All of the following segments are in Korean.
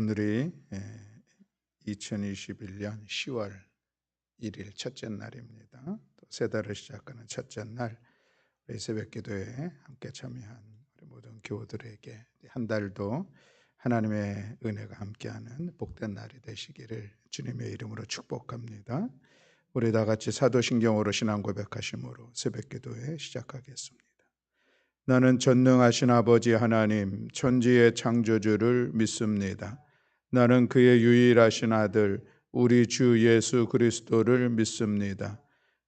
오늘이 2021년 10월 1일 첫째 날입니다. 또 새 달을 시작하는 첫째 날, 우리 새벽기도에 함께 참여한 우리 모든 교우들에게 한 달도 하나님의 은혜가 함께하는 복된 날이 되시기를 주님의 이름으로 축복합니다. 우리 다 같이 사도신경으로 신앙 고백하심으로 새벽기도에 시작하겠습니다. 나는 전능하신 아버지 하나님, 천지의 창조주를 믿습니다. 나는 그의 유일하신 아들, 우리 주 예수 그리스도를 믿습니다.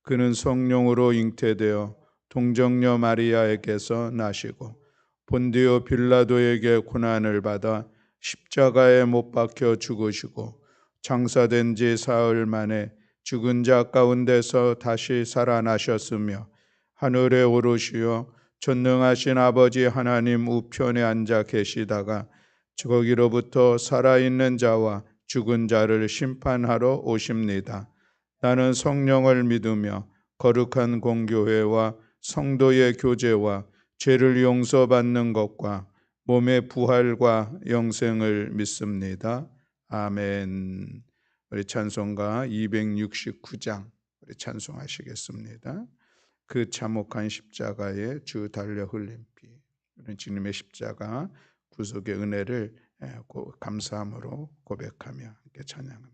그는 성령으로 잉태되어 동정녀 마리아에게서 나시고 본디오 빌라도에게 고난을 받아 십자가에 못 박혀 죽으시고 장사된 지 사흘 만에 죽은 자 가운데서 다시 살아나셨으며 하늘에 오르시어 전능하신 아버지 하나님 우편에 앉아 계시다가 거기로부터 살아있는 자와 죽은 자를 심판하러 오십니다. 나는 성령을 믿으며 거룩한 공교회와 성도의 교제와 죄를 용서받는 것과 몸의 부활과 영생을 믿습니다. 아멘. 우리 찬송가 269장 우리 찬송하시겠습니다. 그 참혹한 십자가에 주 달려 흘린 피, 주님의 십자가 구속의 은혜를 감사함으로 고백하며 함께 찬양합니다.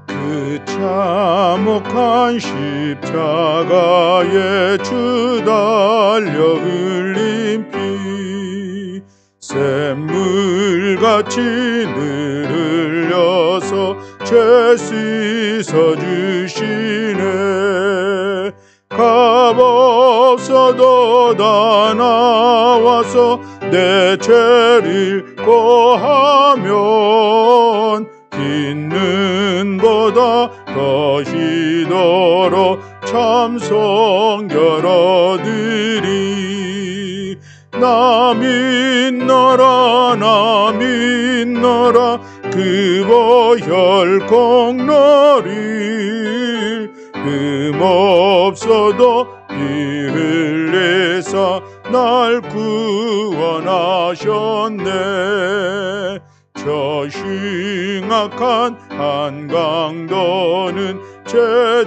그 참혹한 십자가에 주 달려 흘린 피, 샘물같이 늘 흘려서 죄 씻어주시네. 값없어도 다 나와서 내 죄를 고하면 깃는보다 더히도록 참성 여러들이 나 믿노라 나 믿노라 그 보혈 공로를 흠없어도 피 흘리사 날 구원하셨네. 저 흉악한 한강도는 제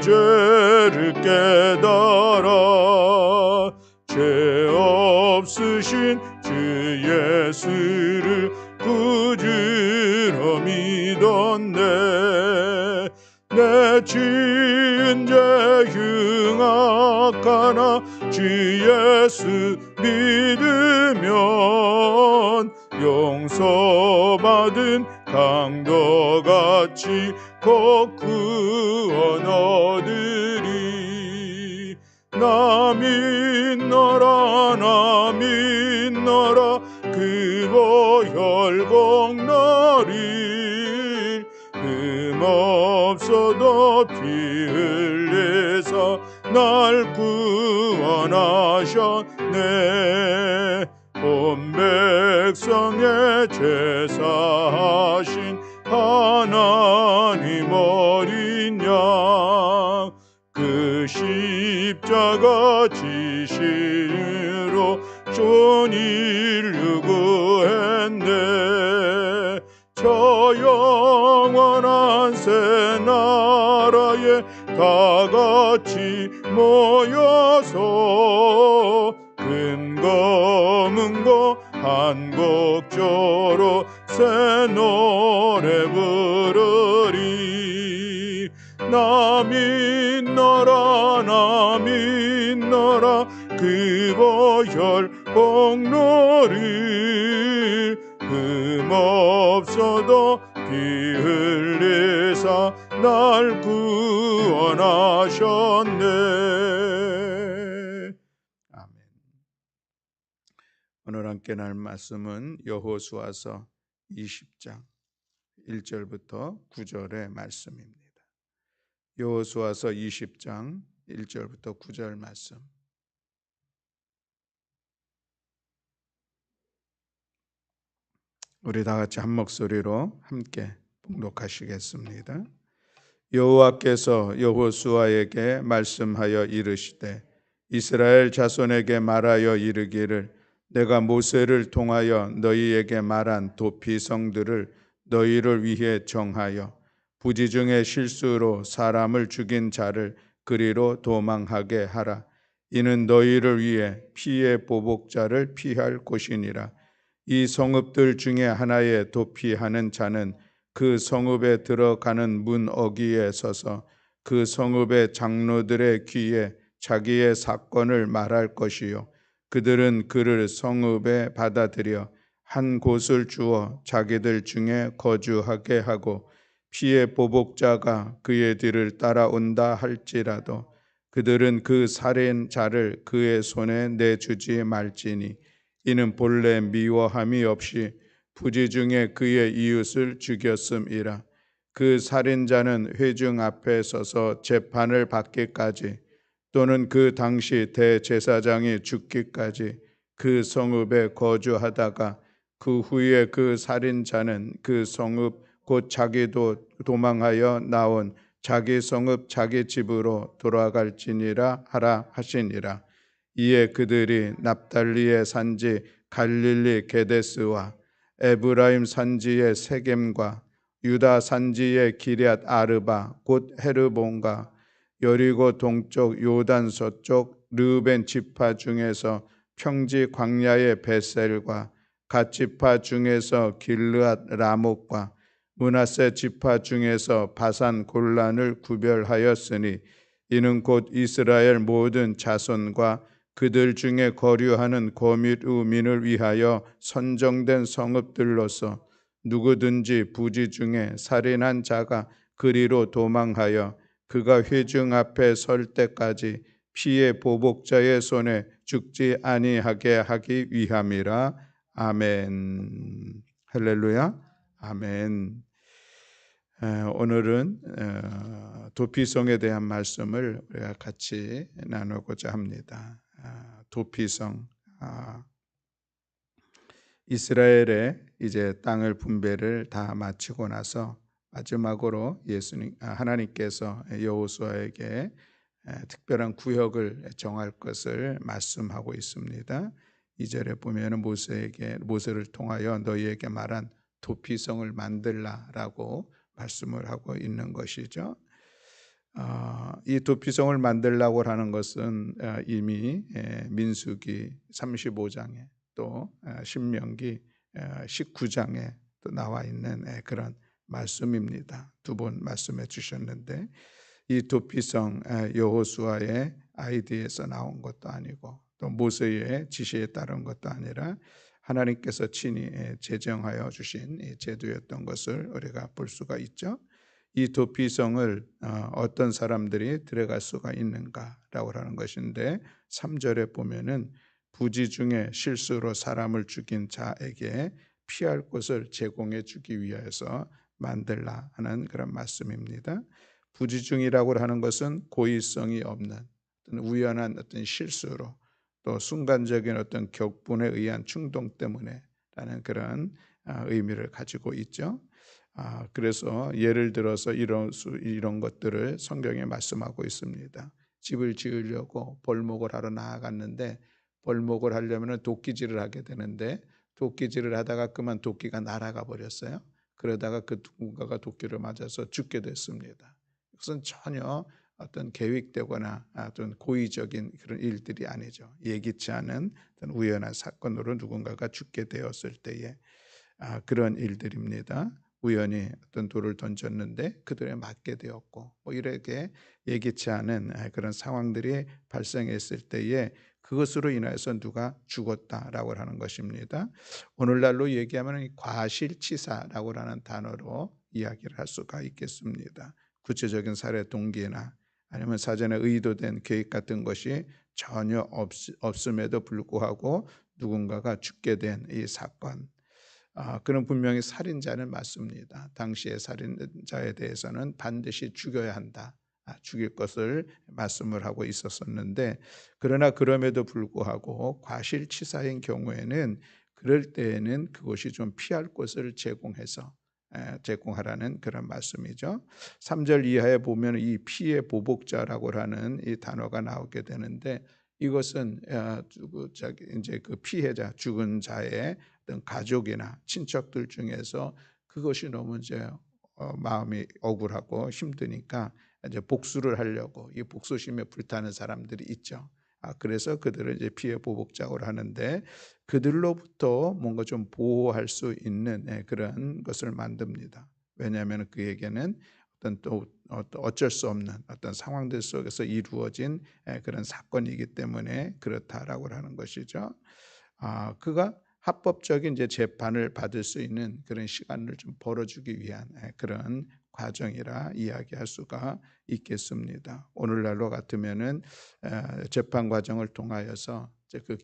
죄를 깨달아 죄 없으신 주 예수를 구주로 믿었네. 내 지은 죄 흉악하나 주 예수 믿으면 용서받은 강도같이 곧 구원 얻으리. 나 믿노라 나 믿노라 그 보혈 공로를 흠없어도 피 흘리사 날 구원하셨네. 온 백성의 죄 사하신 하나님 어린 양, 그 십자가 지심으로 전 인류 구했네. 저 영원한 새 나라에 다 같이 모여서 금고 문고 한 곡조로 새 노래 부르리. 나 믿노라 나 믿노라 그 보혈 공로를 흠없어도 피 흘리사 날 구원하셨네. 아멘. 오늘 함께 날 말씀은 여호수아서 20장 1절부터 9절의 말씀입니다. 여호수아서 20장 1절부터 9절 말씀. 우리 다 같이 한 목소리로 함께 봉독하시겠습니다. 여호와께서 여호수아에게 말씀하여 이르시되 이스라엘 자손에게 말하여 이르기를 내가 모세를 통하여 너희에게 말한 도피성들을 너희를 위해 정하여 부지 중에 실수로 사람을 죽인 자를 그리로 도망하게 하라. 이는 너희를 위해 피의 보복자를 피할 곳이니라. 이 성읍들 중에 하나에 도피하는 자는 그 성읍에 들어가는 문 어귀에 서서 그 성읍의 장로들의 귀에 자기의 사건을 말할 것이요 그들은 그를 성읍에 받아들여 한 곳을 주어 자기들 중에 거주하게 하고 피의 보복자가 그의 뒤를 따라온다 할지라도 그들은 그 살인자를 그의 손에 내주지 말지니 이는 본래 미워함이 없이 부지 중에 그의 이웃을 죽였음이라. 그 살인자는 회중 앞에 서서 재판을 받기까지 또는 그 당시 대제사장이 죽기까지 그 성읍에 거주하다가 그 후에 그 살인자는 그 성읍 곧 자기도 도망하여 나온 자기 성읍 자기 집으로 돌아갈지니라 하라 하시니라. 이에 그들이 납달리의 산지 갈릴리 게데스와 에브라임 산지의 세겜과 유다 산지의 기럇 아르바 곧 헤르본과 여리고 동쪽 요단 서쪽 르벤 지파 중에서 평지 광야의 베셀과 갓 지파 중에서 길르앗 라목과 므낫세 지파 중에서 바산 골란을 구별하였으니 이는 곧 이스라엘 모든 자손과 그들 중에 거류하는 거밋 우민을 위하여 선정된 성읍들로서 누구든지 부지 중에 살인한 자가 그리로 도망하여 그가 회중 앞에 설 때까지 피의 보복자의 손에 죽지 아니하게 하기 위함이라. 아멘. 할렐루야. 아멘. 오늘은 도피성에 대한 말씀을 우리가 같이 나누고자 합니다. 도피성, 이스라엘의 이제 땅을 분배를 다 마치고 나서 마지막으로 하나님께서 여호수아에게 특별한 구역을 정할 것을 말씀하고 있습니다. 2절에 보면 모세를 통하여 너희에게 말한 도피성을 만들라라고 말씀을 하고 있는 것이죠. 이 도피성을 만들라고 하는 것은 이미 민수기 35장에 또 신명기 19장에 또 나와 있는 그런 말씀입니다. 두 번 말씀해 주셨는데 이 도피성 여호수아의 아이디에서 나온 것도 아니고 또 모세의 지시에 따른 것도 아니라 하나님께서 친히 제정하여 주신 제도였던 것을 우리가 볼 수가 있죠. 이 도피성을 어떤 사람들이 들어갈 수가 있는가라고 하는 것인데 3절에 보면은 부지 중에 실수로 사람을 죽인 자에게 피할 곳을 제공해 주기 위해서 만들라 하는 그런 말씀입니다. 부지 중이라고 하는 것은 고의성이 없는 어떤 우연한 어떤 실수로 또 순간적인 어떤 격분에 의한 충동 때문에라는 그런 의미를 가지고 있죠. 그래서 예를 들어서 이런 것들을 성경에 말씀하고 있습니다. 집을 지으려고 벌목을 하러 나아갔는데 벌목을 하려면 도끼질을 하게 되는데 도끼질을 하다가 그만 도끼가 날아가 버렸어요. 그러다가 그 누군가가 도끼를 맞아서 죽게 됐습니다. 그것은 전혀 어떤 계획되거나 어떤 고의적인 그런 일들이 아니죠. 예기치 않은 어떤 우연한 사건으로 누군가가 죽게 되었을 때에 그런 일들입니다. 우연히 어떤 돌을 던졌는데 그들에 맞게 되었고 이렇게 예기치 않은 그런 상황들이 발생했을 때에 그것으로 인해서 누가 죽었다라고 하는 것입니다. 오늘날로 얘기하면 과실치사라고 하는 단어로 이야기를 할 수가 있겠습니다. 구체적인 살해 동기나 아니면 사전에 의도된 계획 같은 것이 전혀 없음에도 불구하고 누군가가 죽게 된 이 사건, 그는 분명히 살인자는 맞습니다. 당시의 살인자에 대해서는 반드시 죽여야 한다, 죽일 것을 말씀을 하고 있었었는데 그러나 그럼에도 불구하고 과실치사인 경우에는 그럴 때에는 그곳이 좀 피할 곳을 제공해서 제공하라는 그런 말씀이죠. 3절 이하에 보면 이 피의 보복자라고 하는 이 단어가 나오게 되는데 이것은 이제 그 피해자 죽은 자의 어떤 가족이나 친척들 중에서 그것이 너무 이제 마음이 억울하고 힘드니까 이제 복수를 하려고 이 복수심에 불타는 사람들이 있죠. 그래서 그들을 이제 피해 보복자고 하는데 그들로부터 뭔가 좀 보호할 수 있는 그런 것을 만듭니다. 왜냐하면 그에게는 어떤 또 어쩔 수 없는 어떤 상황들 속에서 이루어진 그런 사건이기 때문에 그렇다라고 하는 것이죠. 그가 합법적인 이제 재판을 받을 수 있는 그런 시간을 좀 벌어주기 위한 그런 과정이라 이야기할 수가 있겠습니다. 오늘날로 같으면은 재판 과정을 통하여서 이제 그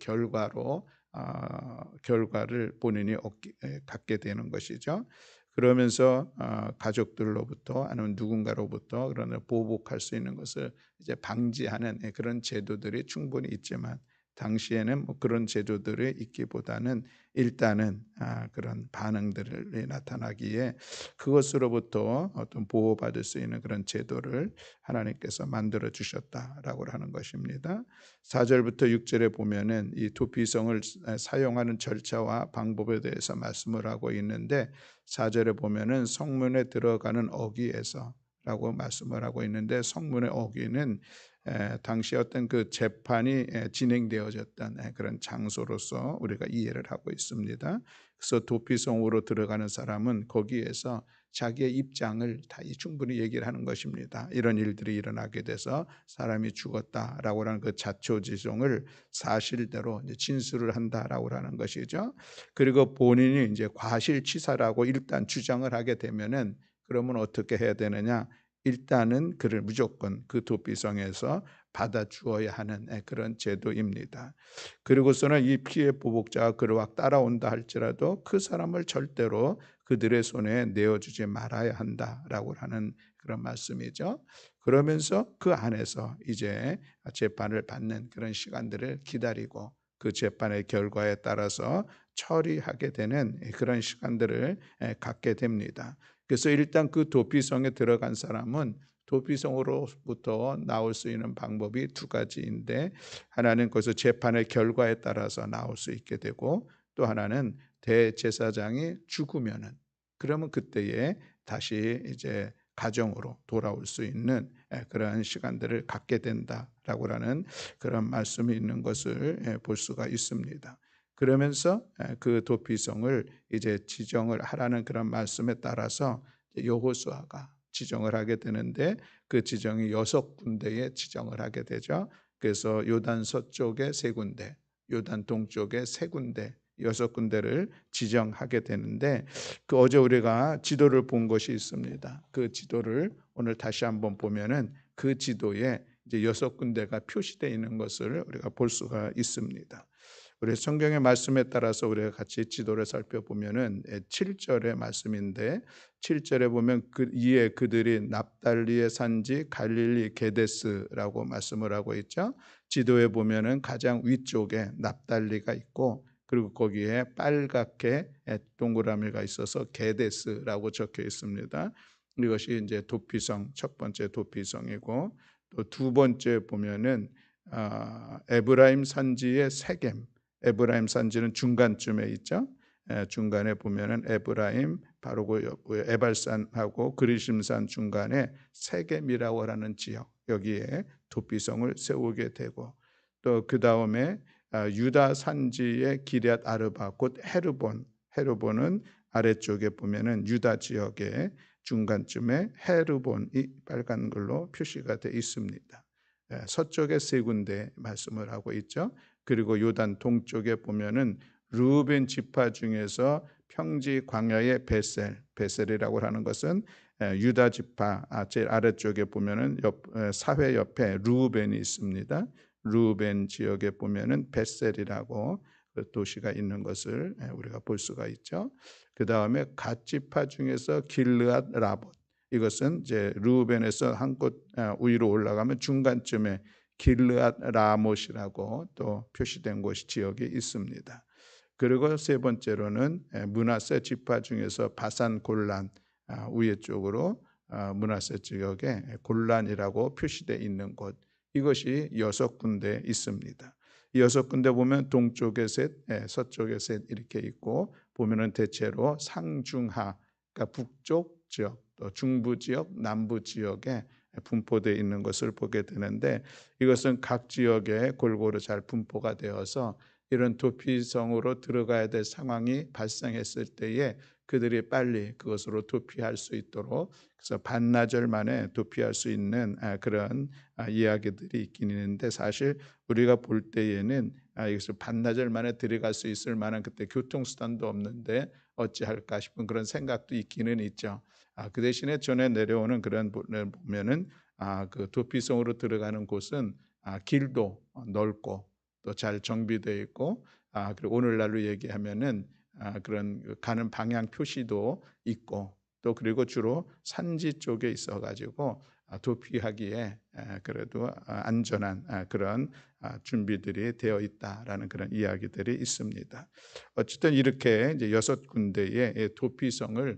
결과를 본인이 갖게 되는 것이죠. 그러면서 가족들로부터 아니면 누군가로부터 그런 보복할 수 있는 것을 이제 방지하는 그런 제도들이 충분히 있지만 당시에는 뭐 그런 제도들이 있기보다는 일단은 그런 반응들이 나타나기에 그것으로부터 어떤 보호받을 수 있는 그런 제도를 하나님께서 만들어 주셨다라고 하는 것입니다. 4절부터 6절에 보면은 이 도피성을 사용하는 절차와 방법에 대해서 말씀을 하고 있는데 4절에 보면은 성문에 들어가는 어귀에서라고 말씀을 하고 있는데 성문의 어귀는 당시 어떤 그 재판이 진행되어졌던 그런 장소로서 우리가 이해를 하고 있습니다. 그래서 도피성으로 들어가는 사람은 거기에서 자기의 입장을 다 충분히 얘기를 하는 것입니다. 이런 일들이 일어나게 돼서 사람이 죽었다라고 하는 그 자초지종을 사실대로 이제 진술을 한다라고 하는 것이죠. 그리고 본인이 이제 과실치사라고 일단 주장을 하게 되면은 그러면 어떻게 해야 되느냐? 일단은 그를 무조건 그 도피성에서 받아 주어야 하는 그런 제도입니다. 그리고서는 이 피해 보복자가 그를 따라온다 할지라도 그 사람을 절대로 그들의 손에 내어주지 말아야 한다라고 하는 그런 말씀이죠. 그러면서 그 안에서 이제 재판을 받는 그런 시간들을 기다리고 그 재판의 결과에 따라서 처리하게 되는 그런 시간들을 갖게 됩니다. 그래서 일단 그 도피성에 들어간 사람은 도피성으로부터 나올 수 있는 방법이 두 가지인데 하나는 거기서 재판의 결과에 따라서 나올 수 있게 되고 또 하나는 대제사장이 죽으면은 그러면 그때에 다시 이제 가정으로 돌아올 수 있는 그러한 시간들을 갖게 된다라고 하는 그런 말씀이 있는 것을 볼 수가 있습니다. 그러면서 그 도피성을 이제 지정을 하라는 그런 말씀에 따라서 여호수아가 지정을 하게 되는데 그 지정이 6군데에 지정을 하게 되죠. 그래서 요단 서쪽에 3군데, 요단 동쪽에 3군데, 6군데를 지정하게 되는데 그 어제 우리가 지도를 본 것이 있습니다. 그 지도를 오늘 다시 한번 보면은 그 지도에 이제 6군데가 표시되어 있는 것을 우리가 볼 수가 있습니다. 우리 성경의 말씀에 따라서 우리가 같이 지도를 살펴보면은 7절의 말씀인데 7절에 보면 이에 그들이 납달리의 산지 갈릴리 게데스라고 말씀을 하고 있죠. 지도에 보면은 가장 위쪽에 납달리가 있고 그리고 거기에 빨갛게 동그라미가 있어서 게데스라고 적혀 있습니다. 이것이 이제 도피성 첫 번째 도피성이고 또 두 번째 보면은 에브라임 산지의 세겜 에브라임 산지는 중간쯤에 있죠. 중간에 보면은 에브라임 바로 그 에발산하고 그리심산 중간에 세겜이라고 하는 지역 여기에 도피성을 세우게 되고 또 그 다음에 유다 산지의 기럇 아르바 곧 헤르본은 아래쪽에 보면은 유다 지역의 중간쯤에 헤르본이 빨간 걸로 표시가 되어 있습니다. 서쪽에 3군데 말씀을 하고 있죠. 그리고 요단 동쪽에 보면은 르우벤 지파 중에서 평지 광야의 베셀이라고 하는 것은 유다 지파 제일 아래쪽에 보면은 사회 옆에 르우벤이 있습니다. 르우벤 지역에 보면은 베셀이라고 그 도시가 있는 것을 우리가 볼 수가 있죠. 그 다음에 갓 지파 중에서 길르앗 라봇 이것은 이제 르우벤에서 한 곳 위로 올라가면 중간쯤에 길르앗 라못이라고 또 표시된 곳이 지역이 있습니다. 그리고 세 번째로는 므낫세 지파 중에서 바산 골란 위에 쪽으로 므낫세 지역에 골란이라고 표시되어 있는 곳, 이것이 6군데 있습니다. 이 6군데 보면 동쪽에 셋, 서쪽에 셋 이렇게 있고, 보면은 대체로 상중하, 그러니까 북쪽 지역, 또 중부 지역, 남부 지역에 분포되어 있는 것을 보게 되는데, 이것은 각 지역에 골고루 잘 분포가 되어서 이런 도피성으로 들어가야 될 상황이 발생했을 때에 그들이 빨리 그것으로 도피할 수 있도록, 그래서 반나절 만에 도피할 수 있는 그런 이야기들이 있긴 있는데, 사실 우리가 볼 때에는 이것을 반나절 만에 들어갈 수 있을 만한 그때 교통수단도 없는데 어찌할까 싶은 그런 생각도 있기는 있죠. 그 대신에 전에 내려오는 그런 보면은 그 도피성으로 들어가는 곳은 길도 넓고 또 잘 정비되어 있고, 그리고 오늘날로 얘기하면은 그런 가는 방향 표시도 있고, 또 그리고 주로 산지 쪽에 있어 가지고 도피하기에 그래도 안전한 그런 준비들이 되어 있다라는 그런 이야기들이 있습니다. 어쨌든 이렇게 이제 6군데의 도피성을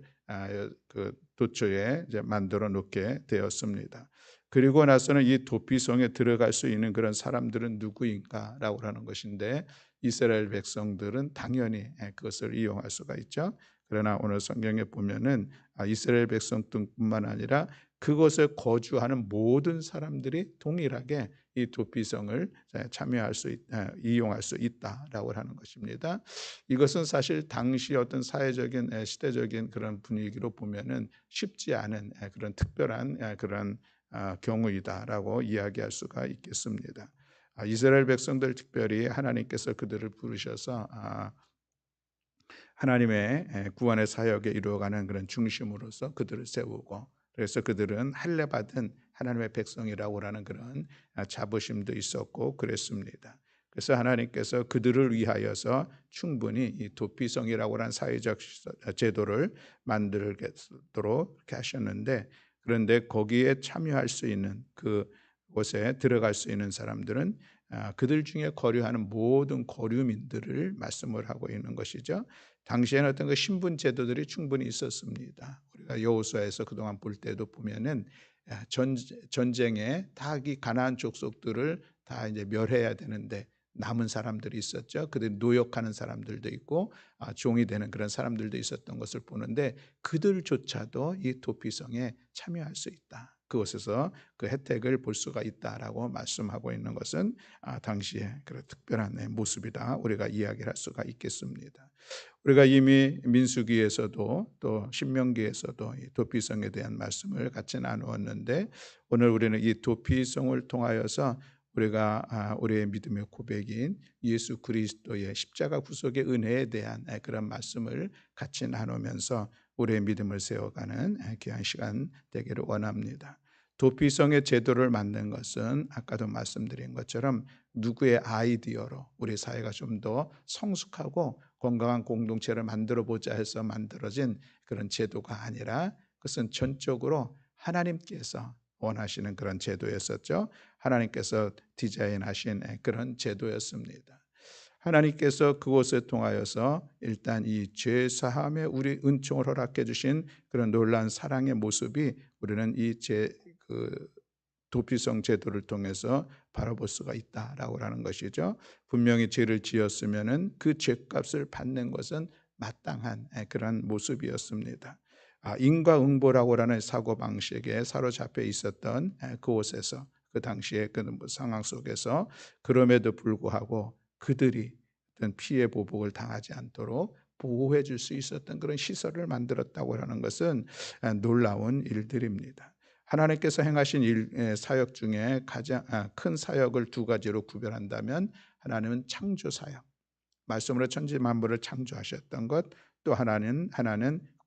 그 도처에 이제 만들어 놓게 되었습니다. 그리고 나서는 이 도피성에 들어갈 수 있는 그런 사람들은 누구인가라고 하는 것인데, 이스라엘 백성들은 당연히 그것을 이용할 수가 있죠. 그러나 오늘 성경에 보면은 이스라엘 백성뿐만 아니라 그곳에 거주하는 모든 사람들이 동일하게 이 도피성을 참여할 수 이용할 수 있다라고 하는 것입니다. 이것은 사실 당시 어떤 사회적인 시대적인 그런 분위기로 보면은 쉽지 않은 그런 특별한 그런 경우이다라고 이야기할 수가 있겠습니다. 이스라엘 백성들 특별히 하나님께서 그들을 부르셔서 하나님의 구원의 사역에 이루어가는 그런 중심으로서 그들을 세우고, 그래서 그들은 할례 받은 하나님의 백성이라고 하는 그런 자부심도 있었고 그랬습니다. 그래서 하나님께서 그들을 위하여서 충분히 이 도피성이라고 하는 사회적 제도를 만들도록 이렇게 하셨는데, 그런데 거기에 참여할 수 있는 그곳에 들어갈 수 있는 사람들은 그들 중에 거류하는 모든 거류민들을 말씀을 하고 있는 것이죠. 당시에는 어떤 그 신분 제도들이 충분히 있었습니다. 우리가 여호수아에서 그동안 볼 때도 보면은 전쟁에 다 이 가나안 족속들을 다 이제 멸해야 되는데 남은 사람들이 있었죠. 그들 노역하는 사람들도 있고 종이 되는 그런 사람들도 있었던 것을 보는데, 그들조차도 이 도피성에 참여할 수 있다. 그곳에서 그 혜택을 볼 수가 있다라고 말씀하고 있는 것은 당시의 그런 특별한 모습이다, 우리가 이야기를 할 수가 있겠습니다. 우리가 이미 민수기에서도 또 신명기에서도 이 도피성에 대한 말씀을 같이 나누었는데, 오늘 우리는 이 도피성을 통하여서 우리가 우리의 믿음의 고백인 예수 그리스도의 십자가 구속의 은혜에 대한 그런 말씀을 같이 나누면서 우리의 믿음을 세워가는 귀한 시간 되기를 원합니다. 도피성의 제도를 만든 것은 아까도 말씀드린 것처럼 누구의 아이디어로 우리 사회가 좀 더 성숙하고 건강한 공동체를 만들어 보자 해서 만들어진 그런 제도가 아니라, 그것은 전적으로 하나님께서 원하시는 그런 제도였었죠. 하나님께서 디자인하신 그런 제도였습니다. 하나님께서 그곳을 통하여서 일단 이 죄 사함의 우리 은총을 허락해 주신 그런 놀라운 사랑의 모습이 우리는 그 도피성 제도를 통해서 바라볼 수가 있다라고 하는 것이죠. 분명히 죄를 지었으면은 그 죄값을 받는 것은 마땅한 그런 모습이었습니다. 인과응보라고 하는 사고 방식에 사로잡혀 있었던 그곳에서, 그 당시의 그 상황 속에서 그럼에도 불구하고 그들이 어떤 피해 보복을 당하지 않도록 보호해 줄 수 있었던 그런 시설을 만들었다고 하는 것은 놀라운 일들입니다. 하나님께서 행하신 사역 중에 가장 큰 사역을 두 가지로 구별한다면, 하나님은 창조 사역, 말씀으로 천지 만물을 창조하셨던 것, 또 하나는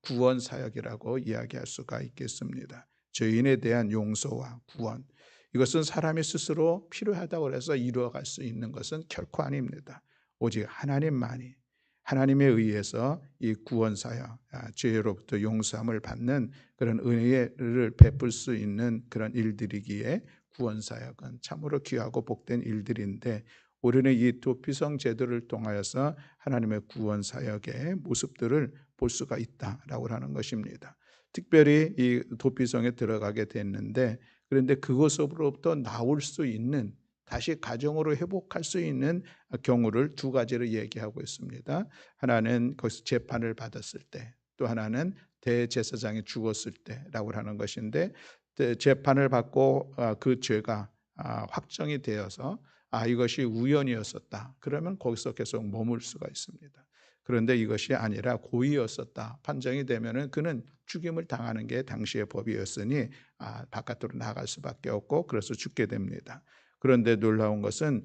구원 사역이라고 이야기할 수가 있겠습니다. 죄인에 대한 용서와 구원, 이것은 사람이 스스로 필요하다고 해서 이루어갈 수 있는 것은 결코 아닙니다. 오직 하나님만이, 하나님에 의해서 이 구원 사역, 죄로부터 용서함을 받는 그런 은혜를 베풀 수 있는 그런 일들이기에 구원 사역은 참으로 귀하고 복된 일들인데, 우리는 이 도피성 제도를 통하여서 하나님의 구원 사역의 모습들을 볼 수가 있다라고 하는 것입니다. 특별히 이 도피성에 들어가게 됐는데, 그런데 그것으로부터 나올 수 있는, 다시 가정으로 회복할 수 있는 경우를 두 가지를 얘기하고 있습니다. 하나는 거기서 재판을 받았을 때, 또 하나는 대제사장이 죽었을 때라고 하는 것인데, 재판을 받고 그 죄가 확정이 되어서 이것이 우연이었었다, 그러면 거기서 계속 머물 수가 있습니다. 그런데 이것이 아니라 고의였었다 판정이 되면은 그는 죽임을 당하는 게 당시의 법이었으니 바깥으로 나갈 수밖에 없고, 그래서 죽게 됩니다. 그런데 놀라운 것은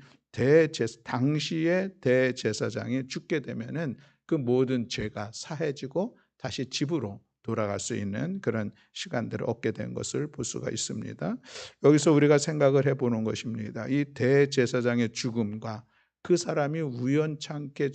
당시의 대제사장이 죽게 되면은 그 모든 죄가 사해지고 다시 집으로 돌아갈 수 있는 그런 시간들을 얻게 된 것을 볼 수가 있습니다. 여기서 우리가 생각을 해보는 것입니다. 이 대제사장의 죽음과 그 사람이 우연찮게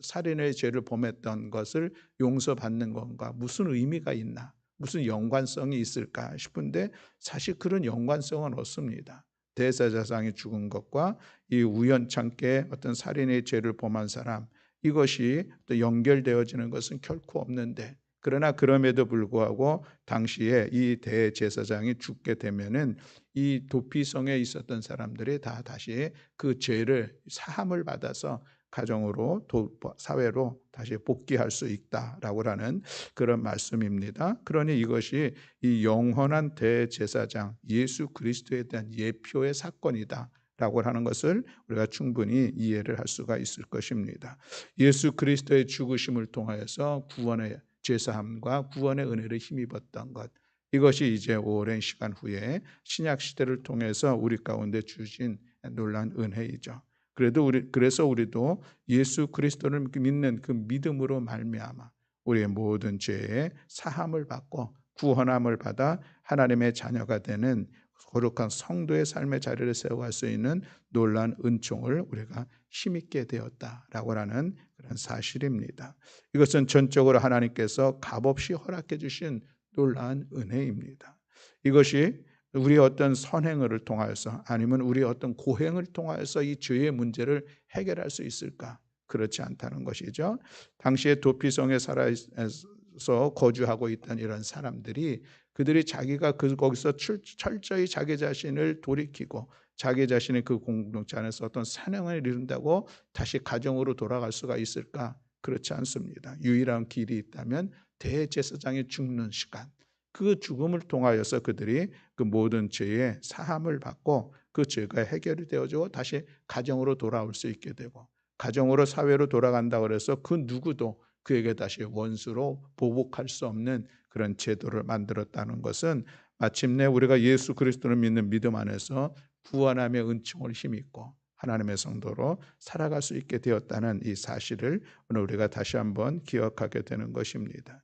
살인의 죄를 범했던 것을 용서받는 건가 무슨 의미가 있나, 무슨 연관성이 있을까 싶은데, 사실 그런 연관성은 없습니다. 대제사장이 죽은 것과 이 우연찮게 어떤 살인의 죄를 범한 사람, 이것이 또 연결되어지는 것은 결코 없는데, 그러나 그럼에도 불구하고 당시에 이 대제사장이 죽게 되면은 이 도피성에 있었던 사람들이 다 다시 그 죄를 사함을 받아서 가정으로 사회로 다시 복귀할 수 있다라고 하는 그런 말씀입니다. 그러니 이것이 이 영원한 대제사장 예수 그리스도에 대한 예표의 사건이다 라고 하는 것을 우리가 충분히 이해를 할 수가 있을 것입니다. 예수 그리스도의 죽으심을 통하여서 구원의 죄사함과 구원의 은혜를 힘입었던 것, 이것이 이제 오랜 시간 후에 신약 시대를 통해서 우리 가운데 주신 놀라운 은혜이죠. 그래서 우리도 예수 그리스도를 믿는 그 믿음으로 말미암아 우리의 모든 죄의 사함을 받고 구원함을 받아 하나님의 자녀가 되는 거룩한 성도의 삶의 자리를 세워갈 수 있는 놀라운 은총을 우리가 힘입게 되었다라고 하는 그런 사실입니다. 이것은 전적으로 하나님께서 값없이 허락해 주신 놀라운 은혜입니다. 이것이 우리 어떤 선행을 통하여서 아니면 우리 어떤 고행을 통하여서 이 죄의 문제를 해결할 수 있을까? 그렇지 않다는 것이죠. 당시에 도피성에 살아서 거주하고 있던 이런 사람들이, 그들이 자기가 거기서 철저히 자기 자신을 돌이키고 자기 자신의 그 공동체 안에서 어떤 사명을 이룬다고 다시 가정으로 돌아갈 수가 있을까? 그렇지 않습니다. 유일한 길이 있다면 대제사장이 죽는 시간, 그 죽음을 통하여서 그들이 그 모든 죄의 사함을 받고 그 죄가 해결이 되어지고 다시 가정으로 돌아올 수 있게 되고, 가정으로 사회로 돌아간다고 해서 그 누구도 그에게 다시 원수로 보복할 수 없는 그런 제도를 만들었다는 것은 마침내 우리가 예수 그리스도를 믿는 믿음 안에서 구원함의 은총을 힘입고 하나님의 성도로 살아갈 수 있게 되었다는 이 사실을 오늘 우리가 다시 한번 기억하게 되는 것입니다.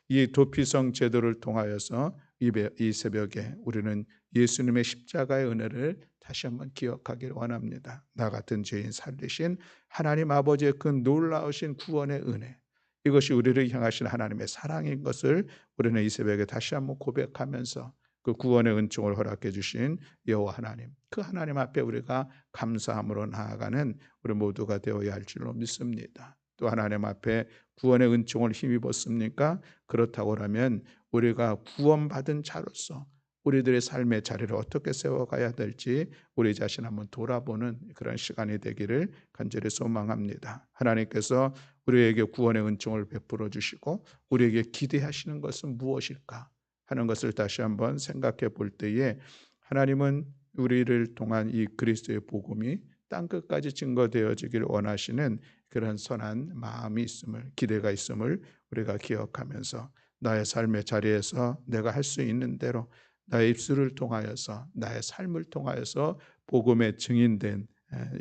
이 도피성 제도를 통하여서 이 새벽에 우리는 예수님의 십자가의 은혜를 다시 한번 기억하기를 원합니다. 나 같은 죄인 살리신 하나님 아버지의 그 놀라우신 구원의 은혜, 이것이 우리를 향하신 하나님의 사랑인 것을 우리는 이 새벽에 다시 한번 고백하면서 그 구원의 은총을 허락해 주신 여호와 하나님, 그 하나님 앞에 우리가 감사함으로 나아가는 우리 모두가 되어야 할 줄로 믿습니다. 또 하나님 앞에 구원의 은총을 힘입었습니까? 그렇다고 하면 우리가 구원받은 자로서 우리들의 삶의 자리를 어떻게 세워가야 될지 우리 자신 한번 돌아보는 그런 시간이 되기를 간절히 소망합니다. 하나님께서 우리에게 구원의 은총을 베풀어 주시고 우리에게 기대하시는 것은 무엇일까 하는 것을 다시 한번 생각해 볼 때에, 하나님은 우리를 통한 이 그리스도의 복음이 땅끝까지 증거되어지길 원하시는 그런 선한 마음이 있음을, 기대가 있음을 우리가 기억하면서 나의 삶의 자리에서 내가 할 수 있는 대로 나의 입술을 통하여서 나의 삶을 통하여서 복음의 증인된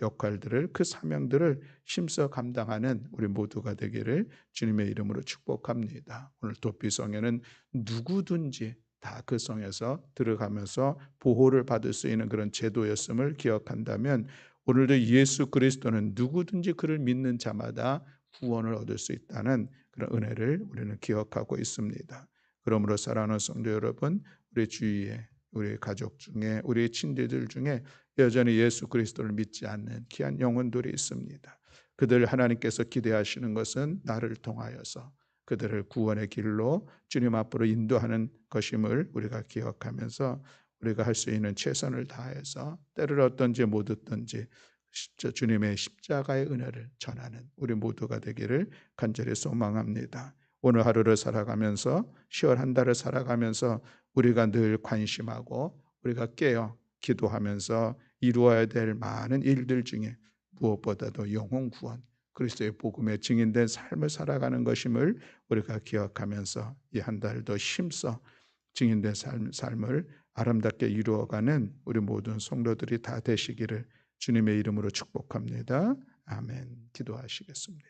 역할들을, 그 사명들을 힘써 감당하는 우리 모두가 되기를 주님의 이름으로 축복합니다. 오늘 도피성에는 누구든지 다 그 성에서 들어가면서 보호를 받을 수 있는 그런 제도였음을 기억한다면, 오늘도 예수 그리스도는 누구든지 그를 믿는 자마다 구원을 얻을 수 있다는 그런 은혜를 우리는 기억하고 있습니다. 그러므로 사랑하는 성도 여러분, 우리 주위에, 우리 가족 중에, 우리 친구들 중에 여전히 예수 그리스도를 믿지 않는 귀한 영혼들이 있습니다. 그들 하나님께서 기대하시는 것은 나를 통하여서 그들을 구원의 길로 주님 앞으로 인도하는 것임을 우리가 기억하면서 우리가 할 수 있는 최선을 다해서 때를 얻든지 못 얻든지 주님의 십자가의 은혜를 전하는 우리 모두가 되기를 간절히 소망합니다. 오늘 하루를 살아가면서 10월 한 달을 살아가면서 우리가 늘 관심하고 우리가 깨어 기도하면서 이루어야 될 많은 일들 중에 무엇보다도 영혼 구원, 그리스도의 복음에 증인된 삶을 살아가는 것임을 우리가 기억하면서 이 한 달도 힘써 증인된 삶을 아름답게 이루어가는 우리 모든 성도들이 다 되시기를 주님의 이름으로 축복합니다. 아멘. 기도하시겠습니다.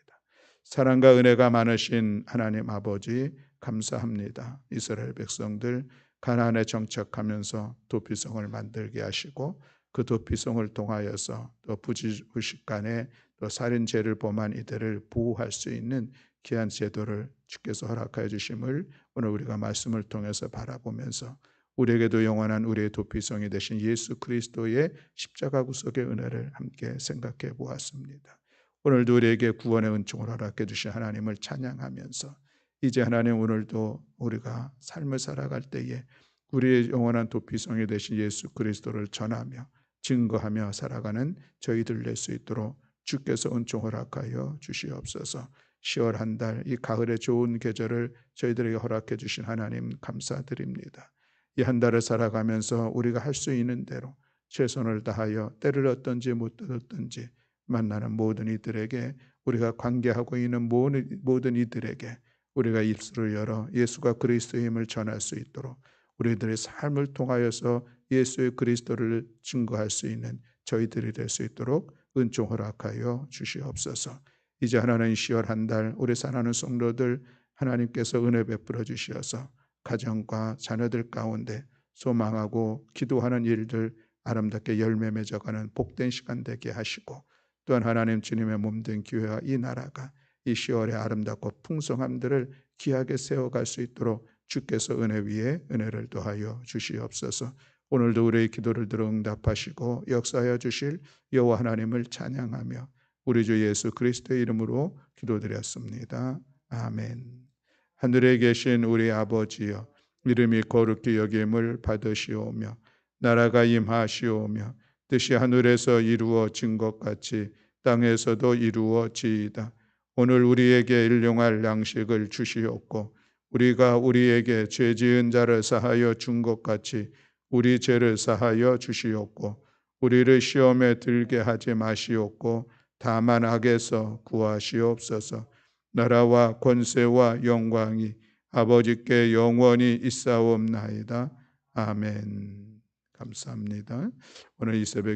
사랑과 은혜가 많으신 하나님 아버지 감사합니다. 이스라엘 백성들 가나안에 정착하면서 도피성을 만들게 하시고 그 도피성을 통하여서 또 부지부식간에 또 살인죄를 범한 이들을 보호할 수 있는 귀한 제도를 주께서 허락하여 주심을 오늘 우리가 말씀을 통해서 바라보면서 우리에게도 영원한 우리의 도피성이 되신 예수 그리스도의 십자가 구속의 은혜를 함께 생각해 보았습니다. 오늘도 우리에게 구원의 은총을 허락해 주신 하나님을 찬양하면서 이제 하나님 오늘도 우리가 삶을 살아갈 때에 우리의 영원한 도피성이 되신 예수 그리스도를 전하며 증거하며 살아가는 저희들 될 수 있도록 주께서 은총 허락하여 주시옵소서. 10월 한 달 이 가을의 좋은 계절을 저희들에게 허락해 주신 하나님 감사드립니다. 이 한 달을 살아가면서 우리가 할 수 있는 대로 최선을 다하여 때를 얻든지 못 얻든지 만나는 모든 이들에게 우리가 관계하고 있는 모든 이들에게 우리가 입술을 열어 예수가 그리스도의 힘을 전할 수 있도록 우리들의 삶을 통하여서 예수의 그리스도를 증거할 수 있는 저희들이 될 수 있도록 은총 허락하여 주시옵소서. 이제 하나님 10월 한 달 우리 사랑하는 성도들 하나님께서 은혜 베풀어 주시어서 가정과 자녀들 가운데 소망하고 기도하는 일들 아름답게 열매 맺어가는 복된 시간 되게 하시고 또한 하나님 주님의 몸된 교회와 이 나라가 이 10월의 아름답고 풍성함들을 귀하게 세워갈 수 있도록 주께서 은혜 위에 은혜를 더하여 주시옵소서. 오늘도 우리의 기도를 들어 응답하시고 역사하여 주실 여호와 하나님을 찬양하며 우리 주 예수 그리스도의 이름으로 기도드렸습니다. 아멘. 하늘에 계신 우리 아버지여 이름이 거룩히 여김을 받으시오며 나라가 임하시오며 뜻이 하늘에서 이루어진 것 같이 땅에서도 이루어지이다. 오늘 우리에게 일용할 양식을 주시옵고 우리가 우리에게 죄 지은 자를 사하여 준 것 같이 우리 죄를 사하여 주시옵고 우리를 시험에 들게 하지 마시옵고 다만 악에서 구하시옵소서. 나라와 권세와 영광이 아버지께 영원히 있사옵나이다. 아멘. 감사합니다. 오늘 이 새벽